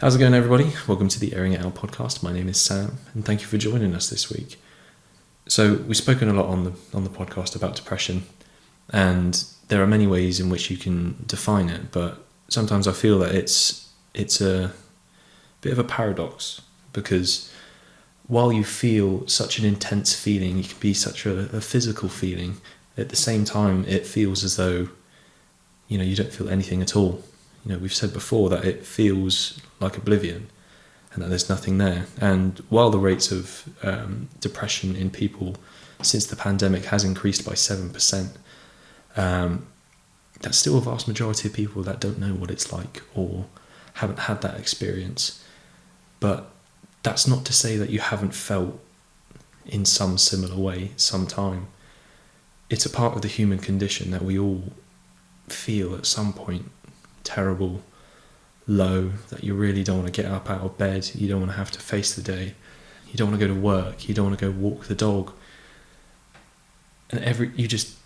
How's it going, everybody? Welcome to the Airing It Out podcast. My name is Sam, and thank you for joining us this week. So we've spoken a lot on the podcast about depression, and there are many ways in which you can define it, but sometimes I feel that it's a bit of a paradox, because while you feel such an intense feeling, it can be such a physical feeling, at the same time it feels as though you don't feel anything at all. We've said before that it feels like oblivion and that there's nothing there. And while the rates of depression in people since the pandemic has increased by 7%, that's still a vast majority of people that don't know what it's like or haven't had that experience. But that's not to say that you haven't felt in some similar way sometime. It's a part of the human condition that we all feel at some point terrible, low, that you really don't want to get up out of bed, you don't want to have to face the day, you don't want to go to work, you don't want to go walk the dog, and you just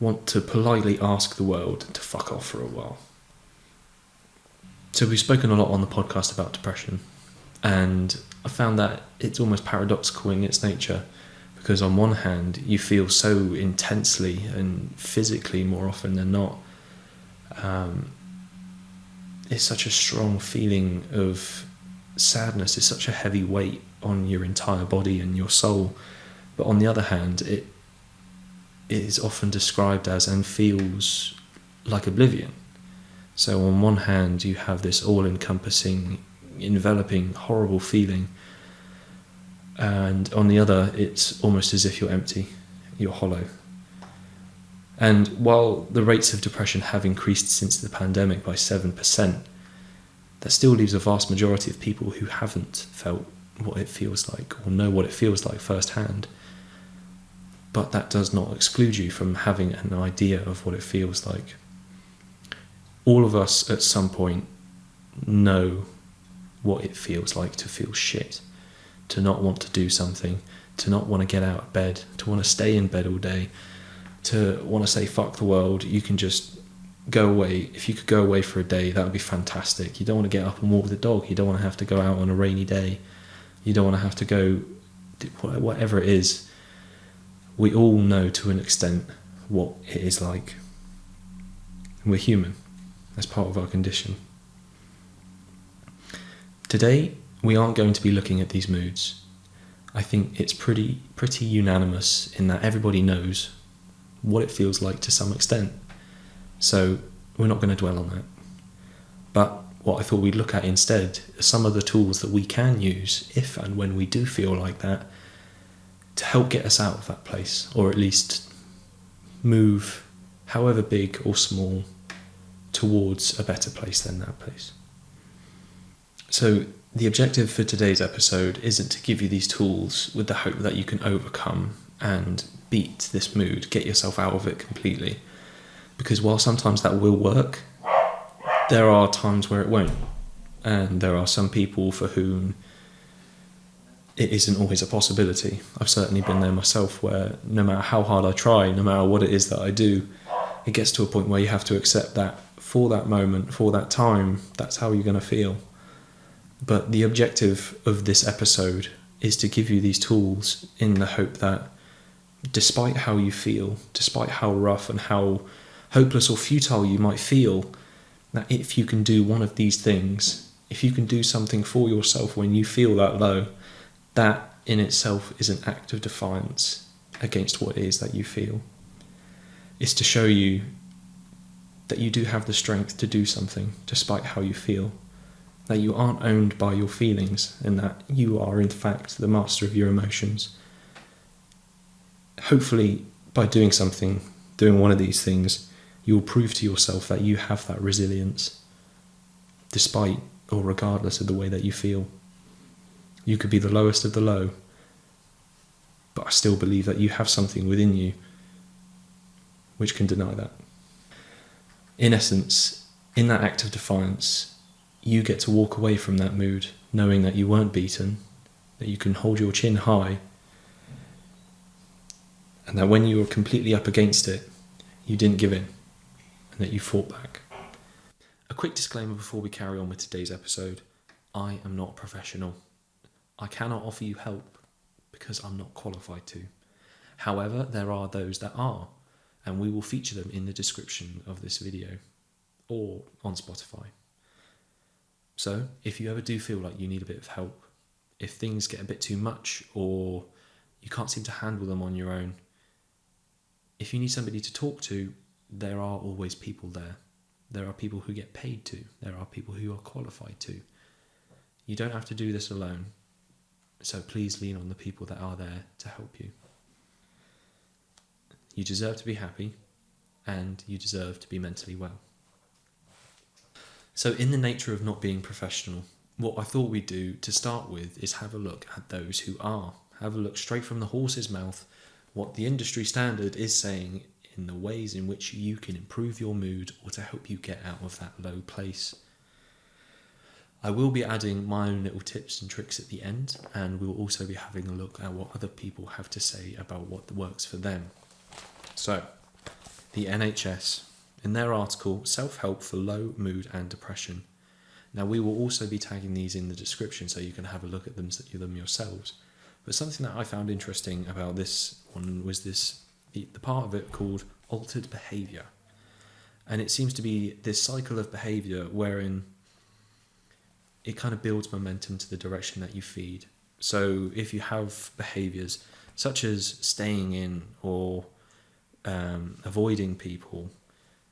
want to politely ask the world to fuck off for a while. So we've spoken a lot on the podcast about depression, and I found that it's almost paradoxical in its nature, because on one hand you feel so intensely and physically more often than not. It's such a strong feeling of sadness, it's such a heavy weight on your entire body and your soul. But on the other hand, it is often described as and feels like oblivion. So on one hand you have this all-encompassing, enveloping, horrible feeling, and on the other it's almost as if you're empty, you're hollow. And while the rates of depression have increased since the pandemic by 7%, that still leaves a vast majority of people who haven't felt what it feels like or know what it feels like firsthand. But that does not exclude you from having an idea of what it feels like. All of us at some point know what it feels like to feel shit, to not want to do something, to not want to get out of bed, to want to stay in bed all day, to want to say fuck the world. You can just go away. If you could go away for a day, that would be fantastic. You don't want to get up and walk the dog, you don't want to have to go out on a rainy day, you don't want to have to go whatever it is. We all know to an extent what it is like. We're human. That's part of our condition. Today we aren't going to be looking at these moods. I think it's pretty unanimous in that everybody knows what it feels like to some extent. So we're not going to dwell on that. But what I thought we'd look at instead are some of the tools that we can use if and when we do feel like that, to help get us out of that place, or at least move, however big or small, towards a better place than that place. So the objective for today's episode isn't to give you these tools with the hope that you can overcome and beat this mood, get yourself out of it completely. Because while sometimes that will work, there are times where it won't. And there are some people for whom it isn't always a possibility. I've certainly been there myself, where no matter how hard I try, no matter what it is that I do, it gets to a point where you have to accept that for that moment, for that time, that's how you're going to feel. But the objective of this episode is to give you these tools in the hope that despite how you feel, despite how rough and how hopeless or futile you might feel, that if you can do one of these things, if you can do something for yourself when you feel that low, that in itself is an act of defiance against what it is that you feel. It's to show you that you do have the strength to do something despite how you feel, that you aren't owned by your feelings, and that you are in fact the master of your emotions. Hopefully by doing one of these things, you will prove to yourself that you have that resilience despite or regardless of the way that you feel. You could be the lowest of the low, but I still believe that you have something within you which can deny that. In essence, in that act of defiance, you get to walk away from that mood knowing that you weren't beaten, that you can hold your chin high, and that when you were completely up against it, you didn't give in, and that you fought back. A quick disclaimer before we carry on with today's episode. I am not a professional. I cannot offer you help because I'm not qualified to. However, there are those that are, and we will feature them in the description of this video or on Spotify. So, if you ever do feel like you need a bit of help, if things get a bit too much or you can't seem to handle them on your own, if you need somebody to talk to, there are always people there. There are people who get paid to. There are people who are qualified to. You don't have to do this alone. So please lean on the people that are there to help you. You deserve to be happy, and you deserve to be mentally well. So in the nature of not being professional, what I thought we'd do to start with is have a look at those who are. Have a look straight from the horse's mouth, what the industry standard is saying in the ways in which you can improve your mood or to help you get out of that low place. I will be adding my own little tips and tricks at the end, and we'll also be having a look at what other people have to say about what works for them. So, the NHS, in their article, Self-Help for Low Mood and Depression. Now, we will also be tagging these in the description so you can have a look at them yourselves. But something that I found interesting about this one was the part of it called altered behaviour. And it seems to be this cycle of behaviour wherein it kind of builds momentum to the direction that you feed. So if you have behaviours such as staying in or avoiding people,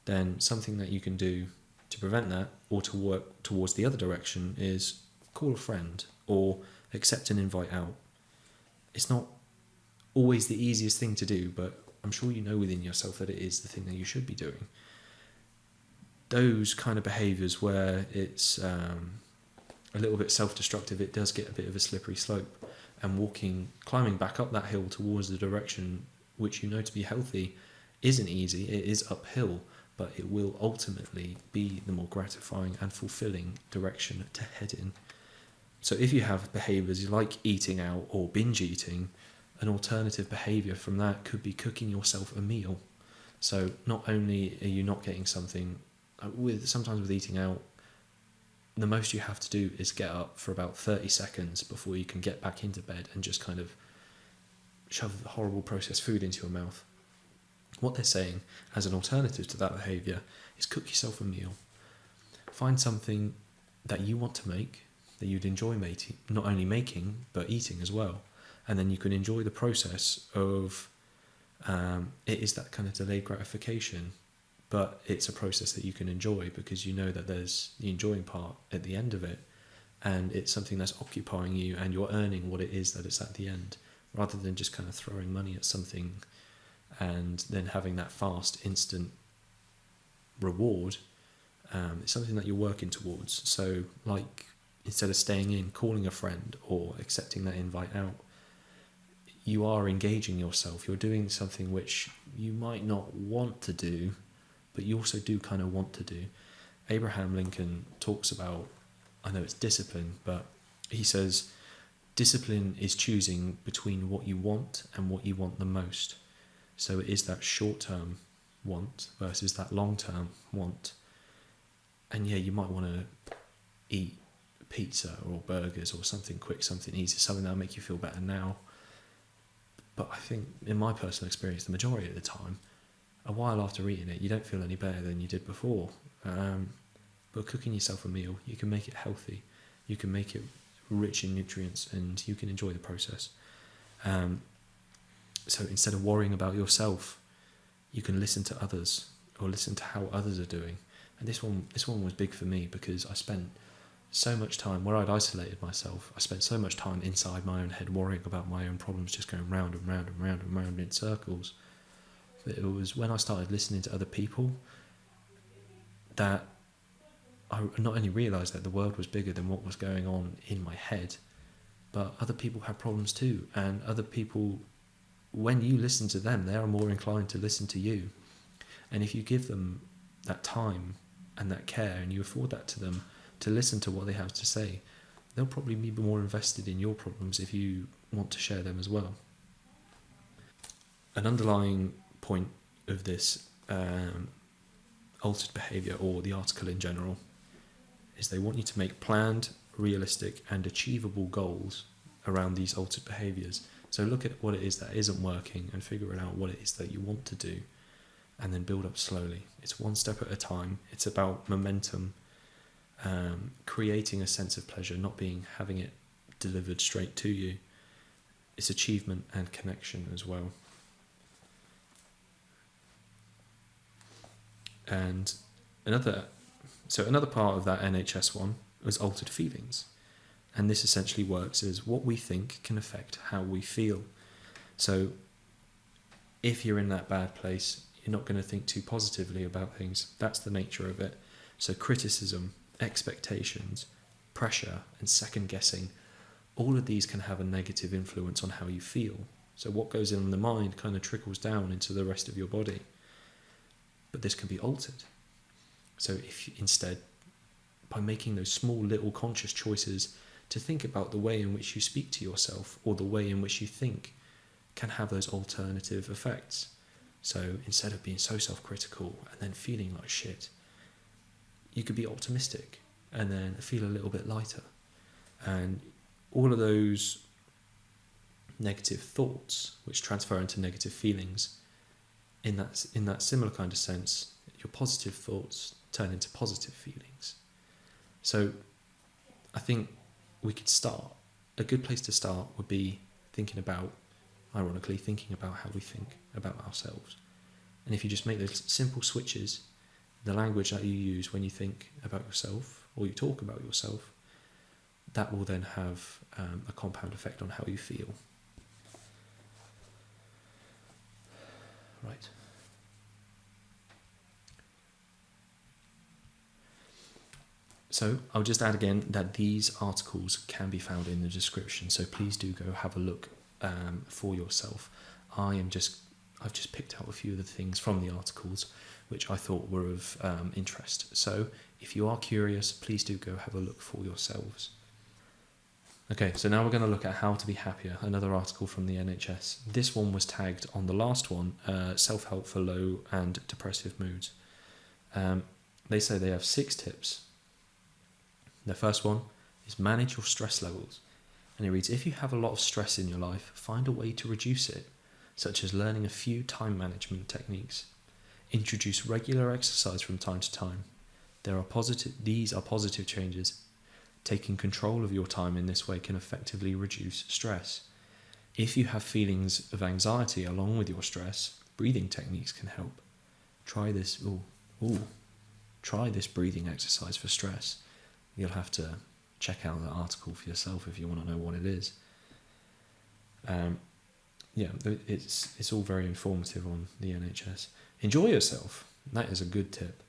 then something that you can do to prevent that or to work towards the other direction is call a friend or accept an invite out. It's not always the easiest thing to do, but I'm sure you know within yourself that it is the thing that you should be doing. Those kind of behaviours where it's a little bit self-destructive, it does get a bit of a slippery slope, and climbing back up that hill towards the direction which you know to be healthy isn't easy. It is uphill, but it will ultimately be the more gratifying and fulfilling direction to head in. So if you have behaviours like eating out or binge eating, an alternative behaviour from that could be cooking yourself a meal. So not only are you not getting something, sometimes with eating out, the most you have to do is get up for about 30 seconds before you can get back into bed and just kind of shove horrible processed food into your mouth. What they're saying as an alternative to that behaviour is cook yourself a meal. Find something that you want to make, that you'd enjoy making, not only making, but eating as well. And then you can enjoy the process of, it is that kind of delayed gratification, but it's a process that you can enjoy because you know that there's the enjoying part at the end of it, and it's something that's occupying you and you're earning what it is that it's at the end, rather than just kind of throwing money at something and then having that fast, instant reward. It's something that you're working towards. So like, instead of staying in, calling a friend or accepting that invite out, you are engaging yourself. You're doing something which you might not want to do, but you also do kind of want to do. Abraham Lincoln talks about, I know it's discipline, but he says, discipline is choosing between what you want and what you want the most. So it is that short-term want versus that long-term want. And yeah, you might want to eat pizza or burgers or something quick, something easy, something that'll make you feel better now. But I think, in my personal experience, the majority of the time, a while after eating it, you don't feel any better than you did before. But cooking yourself a meal, you can make it healthy, you can make it rich in nutrients, and you can enjoy the process. So instead of worrying about yourself, you can listen to others or listen to how others are doing. And this one was big for me because I spent so much time where I'd isolated myself. I spent so much time inside my own head worrying about my own problems, just going round and round and round and round in circles. But it was when I started listening to other people that I not only realised that the world was bigger than what was going on in my head, but other people have problems too. And other people, when you listen to them, they are more inclined to listen to you. And if you give them that time and that care and you afford that to them to listen to what they have to say, they'll probably be more invested in your problems if you want to share them as well. An underlying point of this altered behaviour, or the article in general, is they want you to make planned, realistic, and achievable goals around these altered behaviours. So look at what it is that isn't working and figure out what it is that you want to do, and then build up slowly. It's one step at a time. It's about momentum, creating a sense of pleasure, not having it delivered straight to you. It's achievement and connection as well. And another part of that NHS one was altered feelings. And this essentially works as what we think can affect how we feel. So if you're in that bad place, you're not going to think too positively about things. That's the nature of it. So criticism, expectations, pressure, and second guessing, all of these can have a negative influence on how you feel. So what goes in the mind kind of trickles down into the rest of your body. But this can be altered. So if you, instead, by making those small little conscious choices to think about the way in which you speak to yourself or the way in which you think, can have those alternative effects. So instead of being so self-critical and then feeling like shit, you could be optimistic and then feel a little bit lighter. And all of those negative thoughts, which transfer into negative feelings, in that similar kind of sense, your positive thoughts turn into positive feelings. So I think we could start. A good place to start would be thinking about how we think about ourselves. And if you just make those simple switches, the language that you use when you think about yourself or you talk about yourself, that will then have a compound effect on how you feel. Right. So I'll just add again that these articles can be found in the description, so please do go have a look for yourself. I've just picked out a few of the things from the articles which I thought were of interest. So if you are curious, please do go have a look for yourselves. Okay, so now we're going to look at how to be happier, another article from the NHS. This one was tagged on the last one, self-help for low and depressive moods. They say they have 6 tips. The first one is manage your stress levels. And it reads, if you have a lot of stress in your life, find a way to reduce it, such as learning a few time management techniques. Introduce regular exercise from time to time. These are positive changes. Taking control of your time in this way can effectively reduce stress. If you have feelings of anxiety along with your stress, breathing techniques can help. Try this. Try this breathing exercise for stress. You'll have to check out the article for yourself if you want to know what it is. It's all very informative on the NHS. Enjoy yourself. That is a good tip.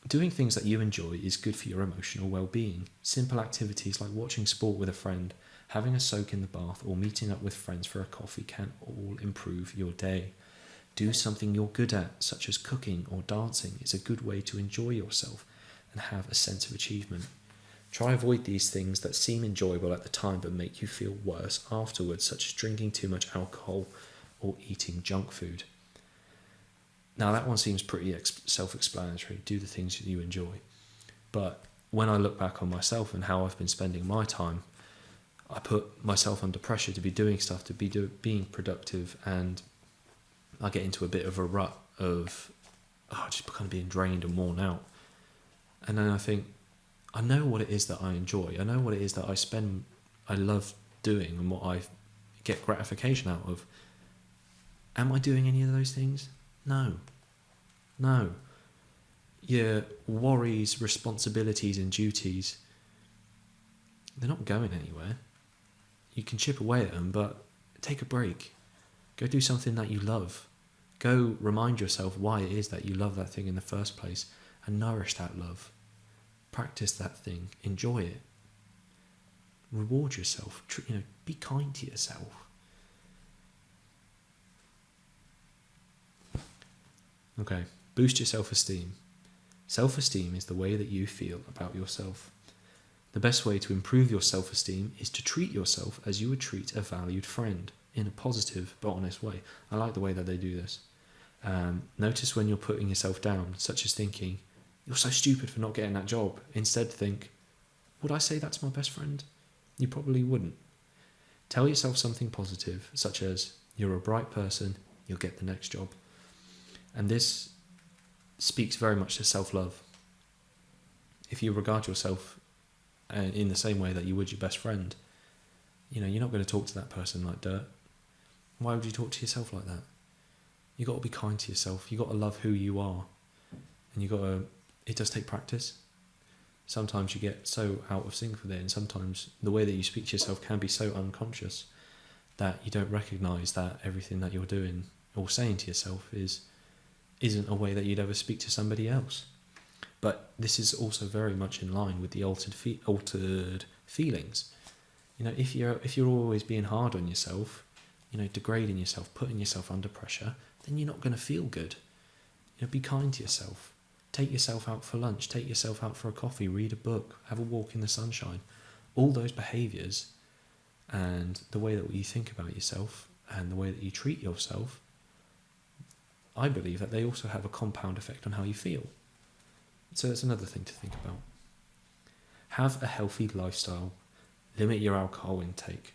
Doing things that you enjoy is good for your emotional well-being. Simple activities like watching sport with a friend, having a soak in the bath, or meeting up with friends for a coffee can all improve your day. Do something you're good at, such as cooking or dancing, is a good way to enjoy yourself and have a sense of achievement. Try avoid these things that seem enjoyable at the time but make you feel worse afterwards, such as drinking too much alcohol or eating junk food. Now that one seems pretty self-explanatory. Do the things that you enjoy. But when I look back on myself and how I've been spending my time, I put myself under pressure to be doing stuff, to be being productive, and I get into a bit of a rut of just kind of being drained and worn out. And then I think, I know what it is that I enjoy. I know what it is that I love doing and what I get gratification out of. Am I doing any of those things? No. Your worries, responsibilities and duties, they're not going anywhere. You can chip away at them, but take a break. Go do something that you love. Go remind yourself why it is that you love that thing in the first place and nourish that love. Practice that thing. Enjoy it. Reward yourself. Be kind to yourself. Okay, boost your self-esteem. Self-esteem is the way that you feel about yourself. The best way to improve your self-esteem is to treat yourself as you would treat a valued friend, in a positive but honest way. I like the way that they do this. Notice when you're putting yourself down, such as thinking, you're so stupid for not getting that job. Instead think, would I say that to my best friend? You probably wouldn't. Tell yourself something positive, such as, you're a bright person, you'll get the next job. And this speaks very much to self-love. If you regard yourself in the same way that you would your best friend, you're not going to talk to that person like dirt. Why would you talk to yourself like that? You got to be kind to yourself. You got to love who you are, and it does take practice. Sometimes you get so out of sync with it, and sometimes the way that you speak to yourself can be so unconscious that you don't recognise that everything that you're doing or saying to yourself isn't a way that you'd ever speak to somebody else. But this is also very much in line with the altered feelings. If you're always being hard on yourself, degrading yourself, putting yourself under pressure, then you're not going to feel good. Be kind to yourself. Take yourself out for lunch, take yourself out for a coffee, read a book, have a walk in the sunshine. All those behaviours and the way that you think about yourself and the way that you treat yourself, I believe that they also have a compound effect on how you feel. So that's another thing to think about. Have a healthy lifestyle. Limit your alcohol intake.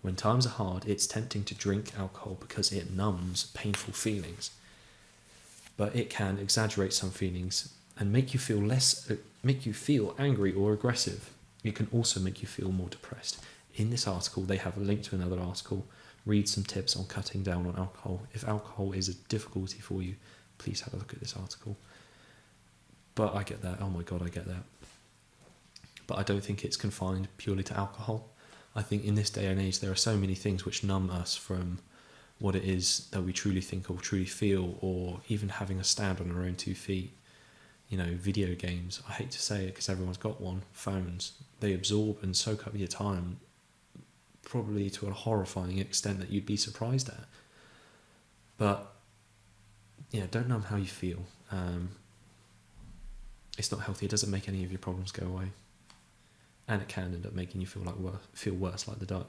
When times are hard, it's tempting to drink alcohol because it numbs painful feelings. But it can exaggerate some feelings and make you feel angry or aggressive. It can also make you feel more depressed. In this article, they have a link to another article. Read some tips on cutting down on alcohol. If alcohol is a difficulty for you, please have a look at this article. But I get that. Oh my God, I get that. But I don't think it's confined purely to alcohol. I think in this day and age, there are so many things which numb us from what it is that we truly think or truly feel, or even having a stand on our own 2 feet. Video games, I hate to say it because everyone's got one, phones, they absorb and soak up your time, probably to a horrifying extent that you'd be surprised at. But, don't numb how you feel. It's not healthy, it doesn't make any of your problems go away. And it can end up making you feel worse, like the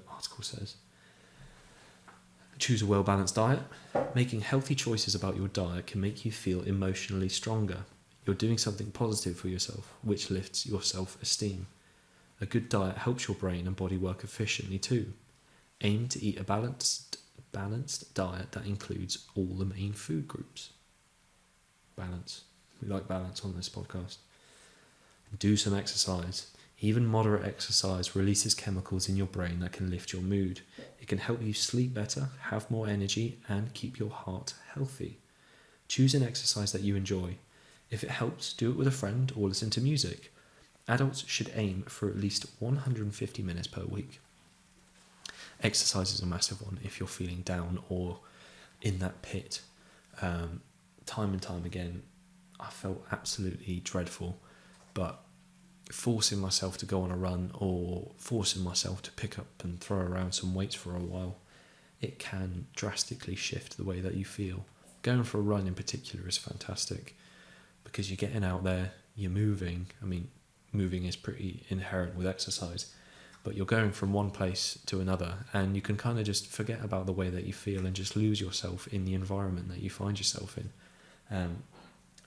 article says. Choose a well-balanced diet. Making healthy choices about your diet can make you feel emotionally stronger. You're doing something positive for yourself, which lifts your self-esteem. A good diet helps your brain and body work efficiently too. Aim to eat a balanced diet that includes all the main food groups. Balance. We like balance on this podcast. Do some exercise. Even moderate exercise releases chemicals in your brain that can lift your mood. It can help you sleep better, have more energy, and keep your heart healthy. Choose an exercise that you enjoy. If it helps, do it with a friend or listen to music. Adults should aim for at least 150 minutes per week. Exercise is a massive one if you're feeling down or in that pit. Time and time again, I felt absolutely dreadful, but forcing myself to go on a run or forcing myself to pick up and throw around some weights for a while, it can drastically shift the way that you feel. Going for a run in particular is fantastic because you're getting out there, you're moving. I mean, moving is pretty inherent with exercise, but you're going from one place to another and you can kind of just forget about the way that you feel and just lose yourself in the environment that you find yourself in.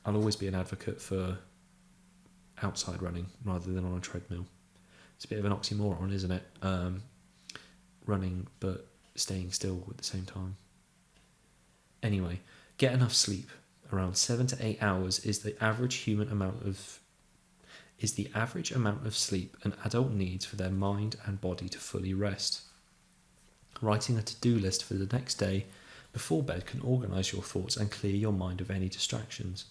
I'll always be an advocate for outside running rather than on a treadmill. It's a bit of an oxymoron, isn't it? Running but staying still at the same time. Anyway, get enough sleep. Around 7 to 8 hours is the average amount of sleep an adult needs for their mind and body to fully rest. Writing a to-do list for the next day before bed can organise your thoughts and clear your mind of any distractions.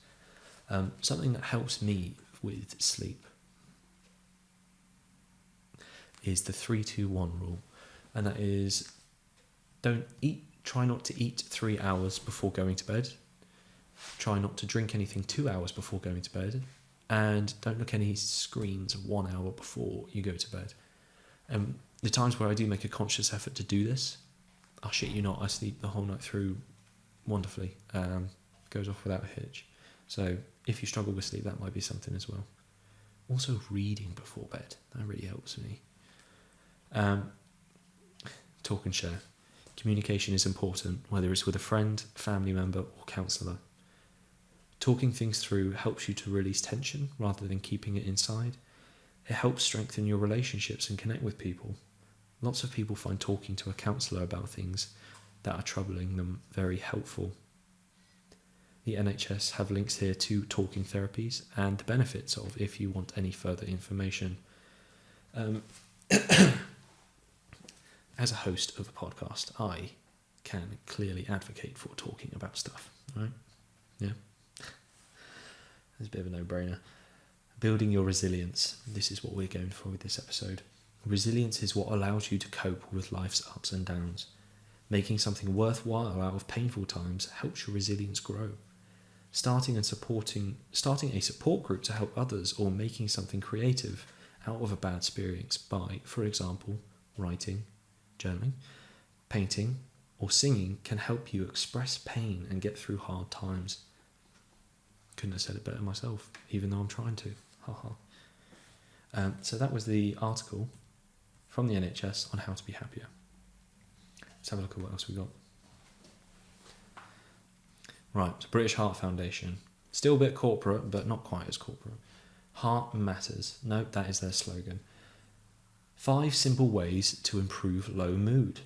Something that helps me with sleep is the 3-2-1 rule, and that is try not to eat 3 hours before going to bed, try not to drink anything 2 hours before going to bed, and don't look at any screens 1 hour before you go to bed. The times where I do make a conscious effort to do this, I shit you not, I sleep the whole night through wonderfully. Goes off without a hitch. So if you struggle with sleep, that might be something as well. Also reading before bed, that really helps me. Talk and share. Communication is important, whether it's with a friend, family member or counsellor. Talking things through helps you to release tension rather than keeping it inside. It helps strengthen your relationships and connect with people. Lots of people find talking to a counsellor about things that are troubling them very helpful. The NHS have links here to talking therapies and the benefits of if you want any further information. As a host of a podcast, I can clearly advocate for talking about stuff, right? Yeah. It's a bit of a no-brainer. Building your resilience. This is what we're going for with this episode. Resilience is what allows you to cope with life's ups and downs. Making something worthwhile out of painful times helps your resilience grow. Starting a support group to help others, or making something creative out of a bad experience by, for example, writing, journaling, painting, or singing can help you express pain and get through hard times. Couldn't have said it better myself, even though I'm trying to. So that was the article from the NHS on how to be happier. Let's have a look at what else we got. Right, so British Heart Foundation. Still a bit corporate, but not quite as corporate. Heart matters. No, that is their slogan. 5 simple ways to improve low mood.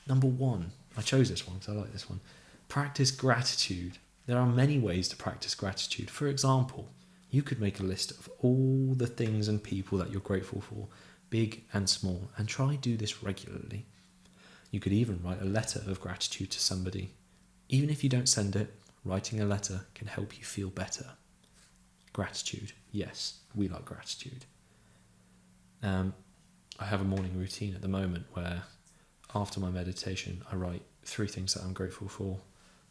Number 1, I chose this one because I like this one. Practice gratitude. There are many ways to practice gratitude. For example, you could make a list of all the things and people that you're grateful for, big and small, and try do this regularly. You could even write a letter of gratitude to somebody. Even if you don't send it, writing a letter can help you feel better. Gratitude. Yes, we like gratitude. I have a morning routine at the moment where after my meditation, I write 3 things that I'm grateful for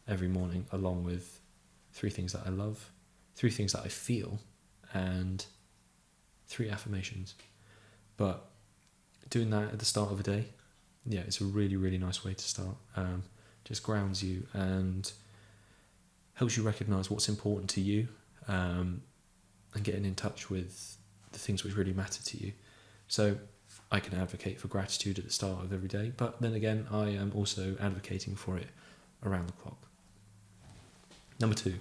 every morning, along with 3 things that I love, 3 things that I feel, and 3 affirmations. But doing that at the start of a day, yeah, it's a really, really nice way to start. Just grounds you and helps you recognise what's important to you, and getting in touch with the things which really matter to you. So I can advocate for gratitude at the start of every day, but then again, I am also advocating for it around the clock. Number 2,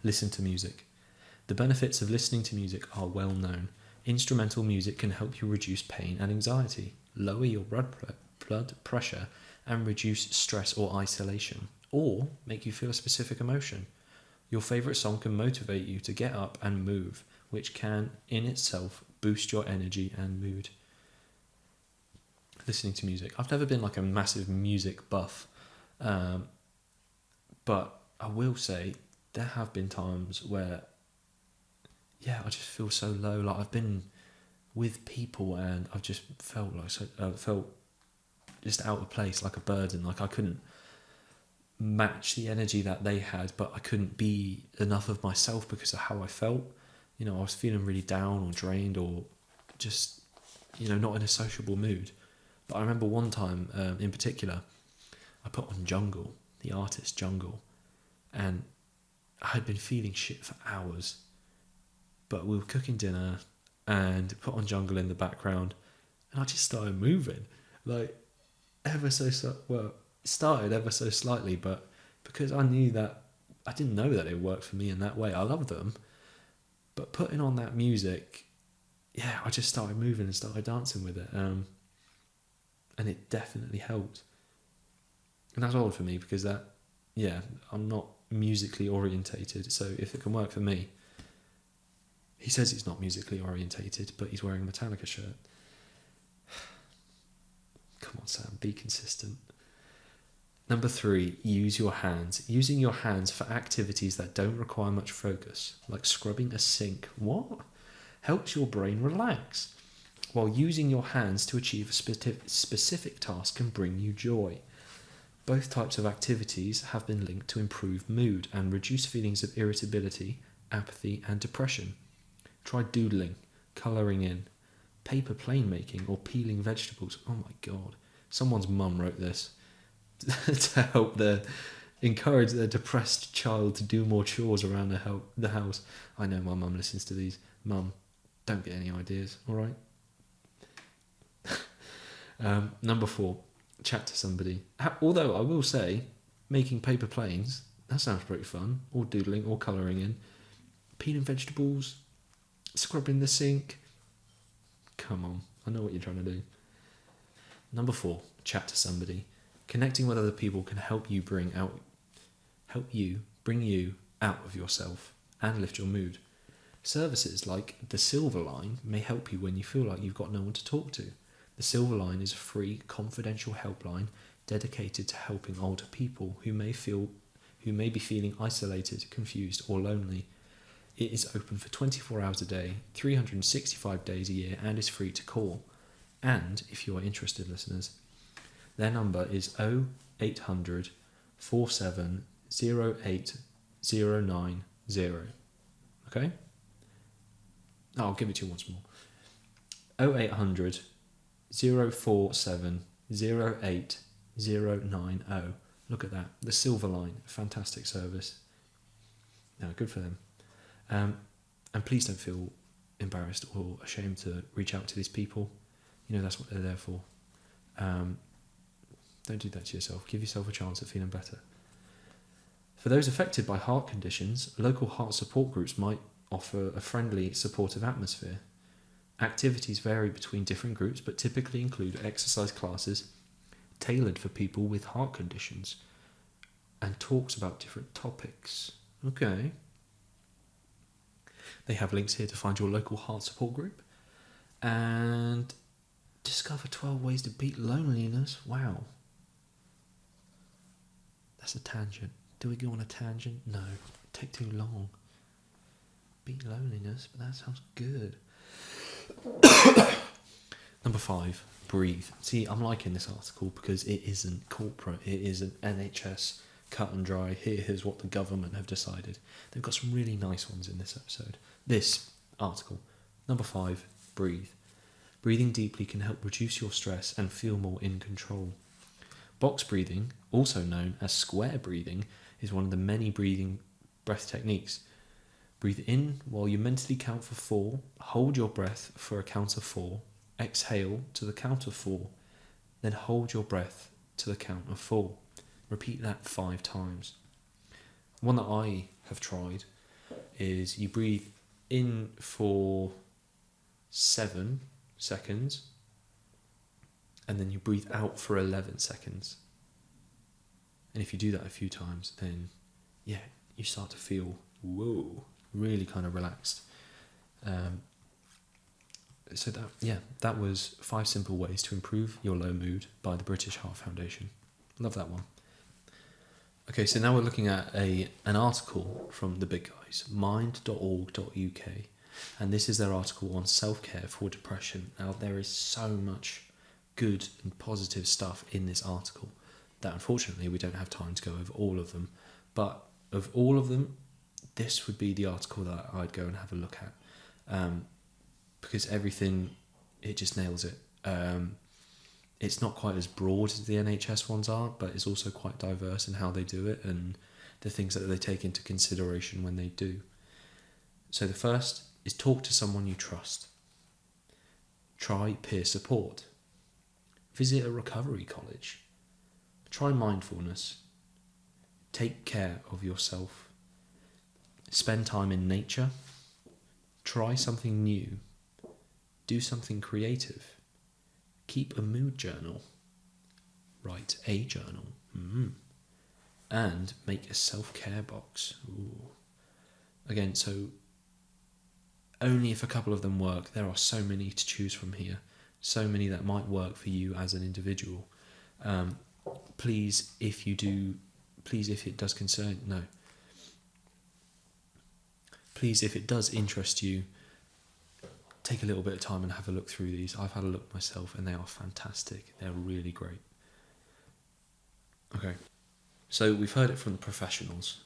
listen to music. The benefits of listening to music are well known. Instrumental music can help you reduce pain and anxiety, lower your blood pressure, and reduce stress or isolation, or make you feel a specific emotion. Your favourite song can motivate you to get up and move, which can in itself boost your energy and mood. Listening to music. I've never been like a massive music buff, but I will say there have been times where, yeah, I just feel so low. Like I've been with people and I've just felt like felt just out of place, like a burden. Like I couldn't match the energy that they had, but I couldn't be enough of myself because of how I felt. You know, I was feeling really down or drained or just, you know, not in a sociable mood. But I remember one time in particular, I put on Jungle, the artist Jungle, and I had been feeling shit for hours. But we were cooking dinner and put on Jungle in the background, and I just started moving, like it started ever so slightly, but because I knew that, I didn't know that it worked for me in that way. I love them, but putting on that music, yeah, I just started moving and started dancing with it, and it definitely helped. And that's odd for me because that, yeah, I'm not musically orientated, so if it can work for me. He says he's not musically orientated, but he's wearing a Metallica shirt. Come on, Sam, be consistent. Number 3, use your hands. Using your hands for activities that don't require much focus, like scrubbing a sink. What? Helps your brain relax, while using your hands to achieve a specific task can bring you joy. Both types of activities have been linked to improve mood and reduce feelings of irritability, apathy, and depression. Try doodling, colouring in, paper plane making, or peeling vegetables. Oh my god, someone's mum wrote this to help encourage their depressed child to do more chores around the house. I know my mum listens to these. Mum, don't get any ideas, alright? Number 4, chat to somebody. Although I will say, making paper planes, That sounds pretty fun. Or doodling, or colouring in. Peeling vegetables, scrubbing the sink. Come on, I know what you're trying to do. Number 4, chat to somebody. Connecting with other people can help you bring you out of yourself and lift your mood. Services like the Silver Line may help you when you feel like you've got no one to talk to. The Silver Line is a free, confidential helpline dedicated to helping older people who may be feeling isolated, confused, or lonely. It is open for 24 hours a day, 365 days a year, and is free to call. And if you are interested, listeners, their number is 0800 47 08090. Okay? I'll give it to you once more. 0800 047 08090. Look at that. The Silver Line. Fantastic service. No, good for them. And please don't feel embarrassed or ashamed to reach out to these people. You know, that's what they're there for. Don't do that to yourself. Give yourself a chance at feeling better. For those affected by heart conditions, local heart support groups might offer a friendly, supportive atmosphere. Activities vary between different groups, but typically include exercise classes tailored for people with heart conditions and talks about different topics. Okay. They have links here to find your local heart support group and discover 12 ways to beat loneliness. Wow. That's a tangent. Do we go on a tangent? No. Take too long. Beat loneliness, but that sounds good. Number 5, breathe. See, I'm liking this article because it isn't corporate. It isn't NHS cut and dry. Here's what the government have decided. They've got some really nice ones in this episode. This article. Number 5, breathe. Breathing deeply can help reduce your stress and feel more in control. Box breathing, also known as square breathing, is one of the many breath techniques. Breathe in while you mentally count for 4, hold your breath for a count of 4, exhale to the count of 4, then hold your breath to the count of 4. Repeat that 5 times. One that I have tried is you breathe in for 7 seconds and then you breathe out for 11 seconds. And if you do that a few times, then yeah, you start to feel, whoa, really kind of relaxed. So that was 5 simple ways to improve your low mood by the British Heart Foundation. Love that one. Okay, so now we're looking at an article from the big guys, mind.org.uk, and this is their article on self-care for depression. Now, there is so much good and positive stuff in this article that unfortunately we don't have time to go over all of them, but of all of them, this would be the article that I'd go and have a look at, because everything, it just nails it. It's not quite as broad as the NHS ones are, but it's also quite diverse in how they do it and the things that they take into consideration when they do. So the first is talk to someone you trust. Try peer support. Visit a recovery college. Try mindfulness. Take care of yourself. Spend time in nature. Try something new. Do something creative. Keep a mood journal. Write a journal. And make a self-care box. Ooh. Again, so only if a couple of them work. There are so many to choose from here. So many that might work for you as an individual. Please, if it does interest you, take a little bit of time and have a look through these. I've had a look myself and they are fantastic. They're really great. Okay, so we've heard it from the professionals.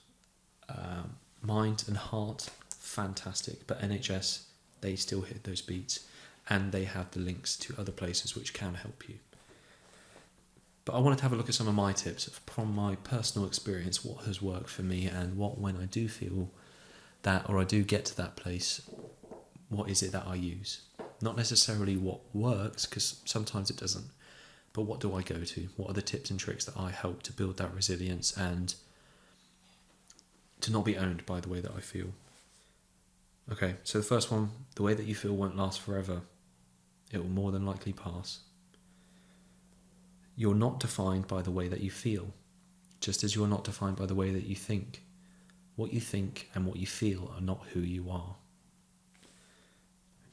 Mind and heart, fantastic. But NHS, they still hit those beats and they have the links to other places which can help you. But I wanted to have a look at some of my tips from my personal experience, what has worked for me and what, when I do feel that, or I do get to that place, what is it that I use? Not necessarily what works, because sometimes it doesn't, but what do I go to? What are the tips and tricks that I help to build that resilience and to not be owned by the way that I feel. Okay, so the first one, the way that you feel won't last forever. It will more than likely pass. You're not defined by the way that you feel, just as you're not defined by the way that you think. What you think and what you feel are not who you are.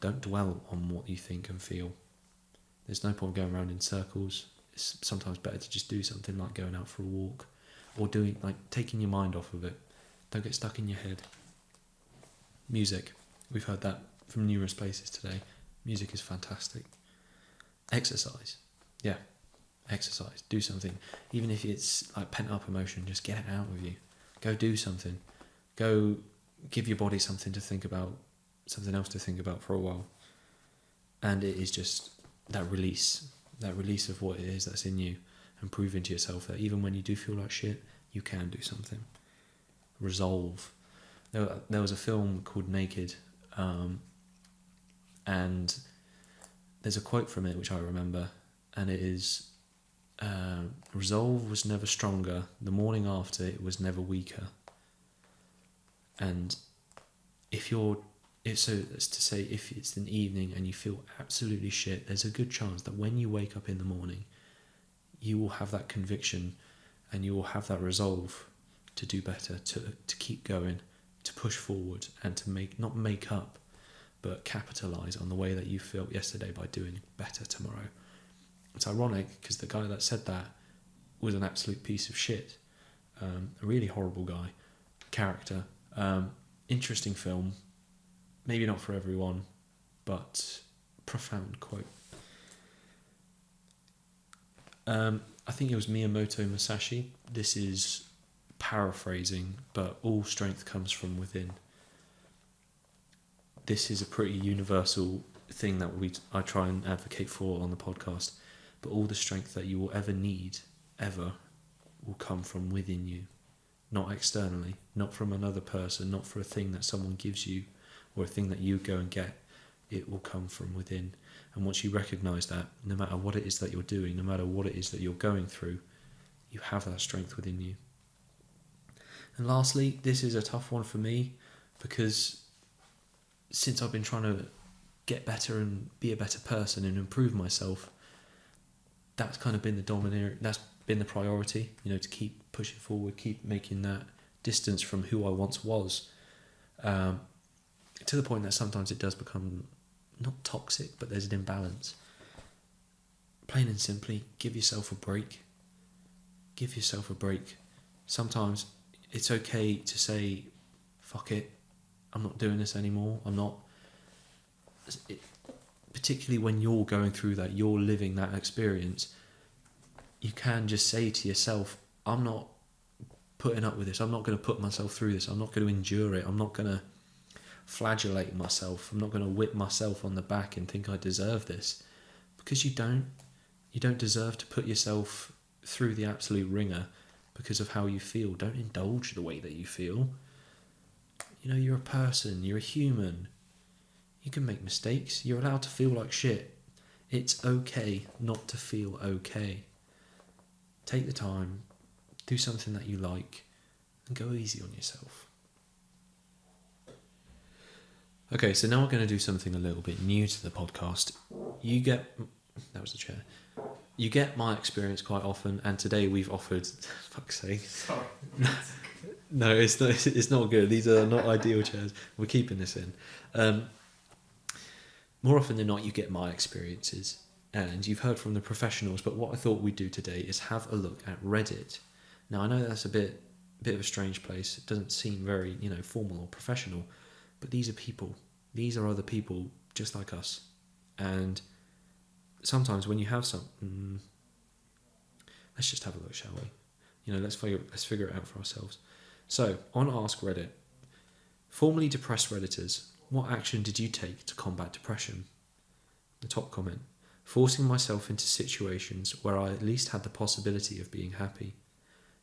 Don't dwell on what you think and feel. There's no point going around in circles. It's sometimes better to just do something like going out for a walk, or doing like taking your mind off of it. Don't get stuck in your head. Music. We've heard that from numerous places today. Music is fantastic. Exercise. Yeah, exercise. Do something. Even if it's like pent up emotion, just get it out of you. Go do something. Go give your body something to think about, something else to think about for a while. And it is just that release of what it is that's in you, and proving to yourself that even when you do feel like shit, you can do something. Resolve. There was a film called Naked, and there's a quote from it which I remember, and it is, resolve was never stronger, the morning after it was never weaker. And if it's an evening and you feel absolutely shit, there's a good chance that when you wake up in the morning, you will have that conviction and you will have that resolve to do better, to keep going, to push forward, and to not make up, but capitalise on the way that you felt yesterday by doing better tomorrow. It's ironic because the guy that said that was an absolute piece of shit, a really horrible guy, character. Interesting film, maybe not for everyone, but profound quote. I think it was Miyamoto Musashi. This is paraphrasing, but all strength comes from within. This is a pretty universal thing that I try and advocate for on the podcast, but all the strength that you will ever need, ever, will come from within you. Not externally, not from another person, not for a thing that someone gives you or a thing that you go and get. It will come from within. And once you recognise that, no matter what it is that you're doing, no matter what it is that you're going through, you have that strength within you. And lastly, this is a tough one for me, because since I've been trying to get better and be a better person and improve myself, that's kind of been that's been the priority, to keep pushing forward, keep making that distance from who I once was, to the point that sometimes it does become not toxic, but there's an imbalance. Plain and simply, give yourself a break. Give yourself a break. Sometimes it's okay to say, fuck it, I'm not doing this anymore. Particularly when you're going through that, you're living that experience, you can just say to yourself, I'm not putting up with this. I'm not going to put myself through this. I'm not going to endure it. I'm not going to flagellate myself. I'm not going to whip myself on the back and think I deserve this. Because you don't. You don't deserve to put yourself through the absolute ringer because of how you feel. Don't indulge the way that you feel. You're a person. You're a human. You can make mistakes. You're allowed to feel like shit. It's okay not to feel okay. Take the time, do something that you like, and go easy on yourself. Okay, so now we're going to do something a little bit new to the podcast. That was the chair. You get my experience quite often, and today we've offered, fuck's sake. Sorry. No, it's not good. These are not ideal chairs. We're keeping this in. More often than not, you get my experiences. And you've heard from the professionals, but what I thought we'd do today is have a look at Reddit. Now, I know that's a bit of a strange place. It doesn't seem very, formal or professional, but these are people. These are other people just like us. And sometimes when you have something, let's just have a look, shall we? Let's figure it out for ourselves. So, on Ask Reddit, formerly depressed Redditors, what action did you take to combat depression? The top comment. Forcing myself into situations where I at least had the possibility of being happy.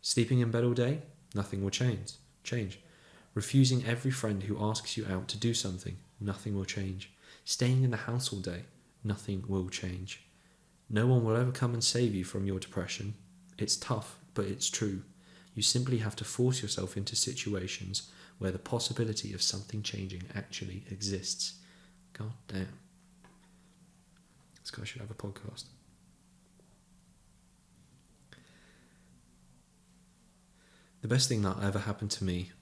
Sleeping in bed all day? Nothing will change. Refusing every friend who asks you out to do something? Nothing will change. Staying in the house all day? Nothing will change. No one will ever come and save you from your depression. It's tough, but it's true. You simply have to force yourself into situations where the possibility of something changing actually exists. God damn. This guy should have a podcast. The best thing that ever happened to me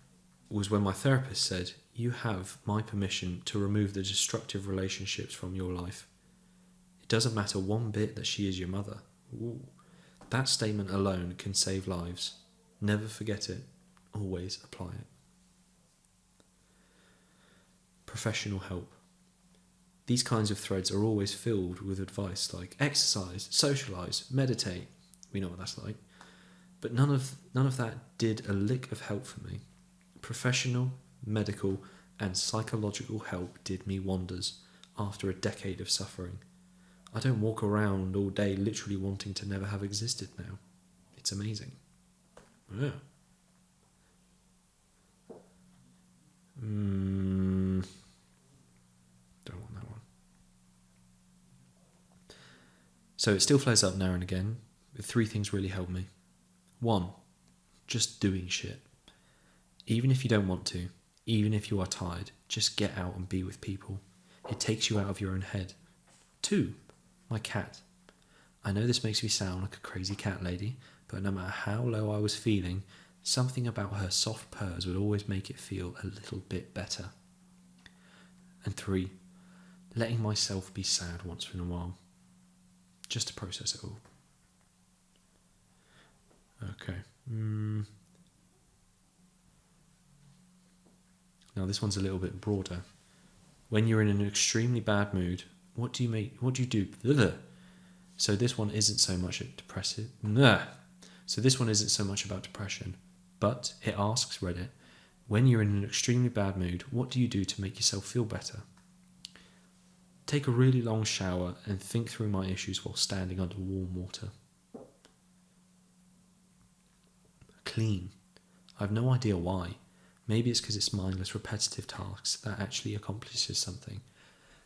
was when my therapist said, "You have my permission to remove the destructive relationships from your life. It doesn't matter one bit that she is your mother." Ooh. That statement alone can save lives. Never forget it. Always apply it. Professional help. These kinds of threads are always filled with advice like exercise, socialise, meditate. We know what that's like. But none of that did a lick of help for me. Professional, medical, and psychological help did me wonders after a decade of suffering. I don't walk around all day literally wanting to never have existed now. It's amazing. Yeah. Don't want that one. So it still flares up now and again, but 3 things really help me. 1, just doing shit. Even if you don't want to, even if you are tired, just get out and be with people. It takes you out of your own head. 2, my cat. I know this makes me sound like a crazy cat lady, but no matter how low I was feeling, something about her soft purrs would always make it feel a little bit better. And 3, letting myself be sad once in a while, just to process it all. Okay. Now this one's a little bit broader. When you're in an extremely bad mood, what do you do? Blah. So this one isn't so much depressive. Blah. So this one isn't so much about depression, but it asks Reddit, when you're in an extremely bad mood, what do you do to make yourself feel better? Take a really long shower and think through my issues while standing under warm water. Clean. I've no idea why. Maybe it's because it's mindless, repetitive tasks that actually accomplishes something.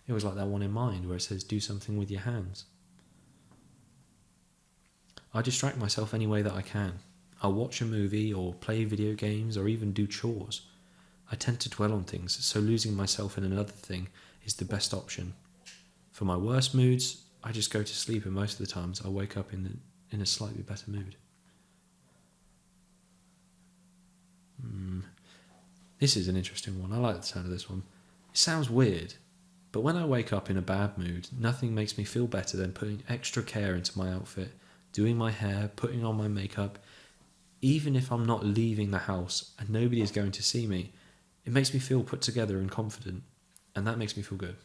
It was like that one in Mind where it says do something with your hands. I distract myself any way that I can. I'll watch a movie or play video games or even do chores. I tend to dwell on things, so losing myself in another thing is the best option. For my worst moods, I just go to sleep, and most of the times I wake up in a slightly better mood. This is an interesting one. I like the sound of this one. It sounds weird, but when I wake up in a bad mood, nothing makes me feel better than putting extra care into my outfit, doing my hair, putting on my makeup. Even if I'm not leaving the house and nobody is going to see me, it makes me feel put together and confident, and that makes me feel good.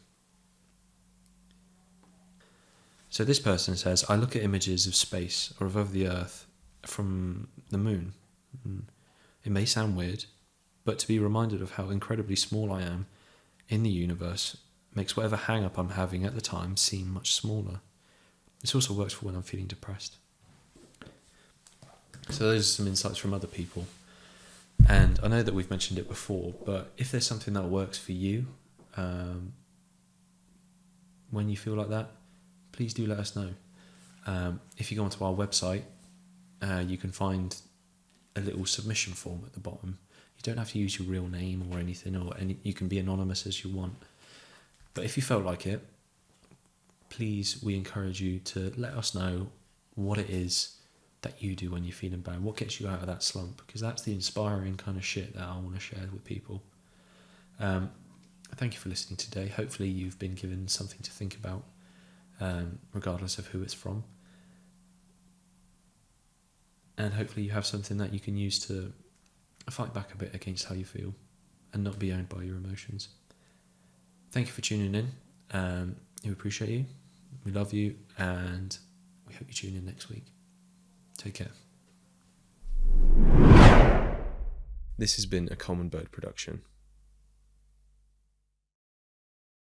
So this person says, I look at images of space or above the earth from the moon. It may sound weird, but to be reminded of how incredibly small I am in the universe makes whatever hang-up I'm having at the time seem much smaller. This also works for when I'm feeling depressed. So those are some insights from other people. And I know that we've mentioned it before, but if there's something that works for you when you feel like that, please do let us know. If you go onto our website, you can find a little submission form at the bottom. You don't have to use your real name or anything, you can be anonymous as you want. But if you felt like it, please, we encourage you to let us know what it is that you do when you're feeling bad, what gets you out of that slump, because that's the inspiring kind of shit that I want to share with people. Thank you for listening today. Hopefully you've been given something to think about, regardless of who it's from. And hopefully you have something that you can use to fight back a bit against how you feel and not be owned by your emotions. Thank you for tuning in. We appreciate you. We love you, and we hope you tune in next week. Take care. This has been a Common Bird production.